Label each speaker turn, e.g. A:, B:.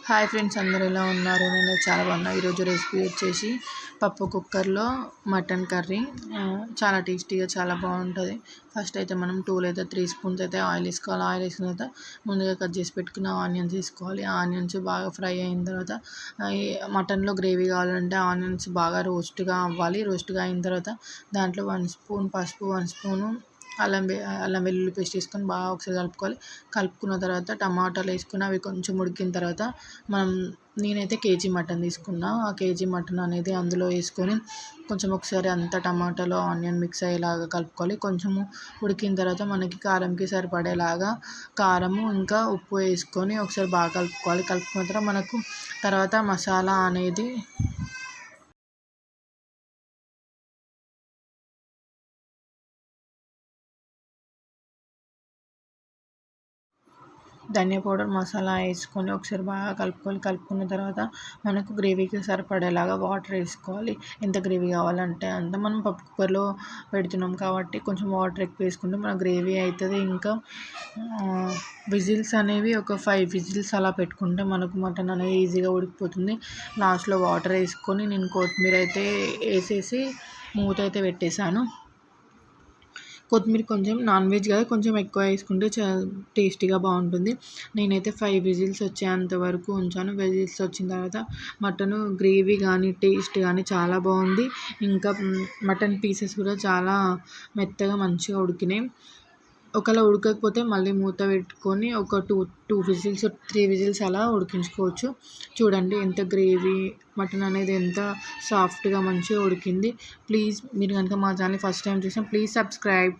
A: Hi friends, అందరూ ఎలా ఉన్నారు? నేను చాలా బాగున్నా. ఈరోజు రెసిపీ వచ్చేసి పప్పు కుక్కర్లో మటన్ కర్రీ. చాలా టేస్టీగా చాలా బాగుంటుంది. ఫస్ట్ అయితే మనం 2 లేదా 3 స్పూన్స్ అయితే ఆయిల్ వేసుకోవాలి. ఆయిల్ వేసిన తర్వాత ముందుగా కట్ చేసి పెట్టుకున్న ఆనియన్స్ వేసుకోవాలి. ఆనియన్స్ బాగా ఫ్రై అయిన తర్వాత ఈ మటన్లో గ్రేవీ కావాలంటే ఆనియన్స్ బాగా రోస్ట్గా అవ్వాలి. రోస్ట్గా అయిన తర్వాత దాంట్లో 1 స్పూన్ పసుపు, 1 స్పూను అల్లం వెల్లుల్లి పేస్ట్ వేసుకొని బాగా ఒకసారి కలుపుకోవాలి. కలుపుకున్న తర్వాత టమాటాలు వేసుకుని అవి కొంచెం ఉడికిన తర్వాత నేనైతే కేజీ మటన్ తీసుకున్నా. ఆ కేజీ మటన్ అనేది అందులో వేసుకొని కొంచెం ఒకసారి అంతా టమాటాలో ఆనియన్ మిక్స్ అయ్యేలాగా కలుపుకోవాలి. కొంచెము ఉడికిన తర్వాత మనకి కారంకి సరిపడేలాగా కారము ఇంకా ఉప్పు వేసుకొని ఒకసారి బాగా కలుపుకోవాలి. కలుపుకున్న తర్వాత మనకు తర్వాత మసాలా అనేది ధనియా పౌడర్, మసాలా వేసుకొని ఒకసారి బాగా కలుపుకోవాలి. కలుపుకున్న తర్వాత మనకు గ్రేవీకి సరిపడేలాగా వాటర్ వేసుకోవాలి. ఎంత గ్రేవీ కావాలంటే అంత. మనం పప్పు కుక్కర్లో పెడుతున్నాం కాబట్టి కొంచెం వాటర్ ఎక్కువ వేసుకుంటే మన గ్రేవీ అవుతుంది. ఇంకా విజిల్స్ అనేవి ఒక 5 విజిల్స్ అలా పెట్టుకుంటే మనకు మటన్ అనేది ఈజీగా ఉడికిపోతుంది. లాస్ట్లో వాటర్ వేసుకొని నేను కొత్తిమీర అయితే వేసేసి మూత అయితే పెట్టేశాను. కొత్తిమీర కొంచెం నాన్ వెజ్ కదా, కొంచెం ఎక్కువ వేసుకుంటే టేస్టీగా బాగుంటుంది. నేనైతే 5 విజిల్స్ వచ్చేంత వరకు ఉంచాను. విజిల్స్ వచ్చిన తర్వాత మటన్ గ్రేవీ కానీ టేస్ట్ కానీ చాలా బాగుంది. ఇంకా మటన్ పీసెస్ కూడా చాలా మెత్తగా మంచిగా ఉడికినాయి. ఒకవేళ ఉడకకపోతే మళ్ళీ మూత పెట్టుకొని ఒక టూ విజిల్స్ 3 విజిల్స్ అలా ఉడికించుకోవచ్చు. చూడండి ఎంత గ్రేవీ మటన్ అనేది ఎంత సాఫ్ట్గా మంచిగా ఉడికింది. ప్లీజ్ మీరు కనుక మా ఛానల్ ఫస్ట్ టైం చూసినా ప్లీజ్ సబ్స్క్రైబ్.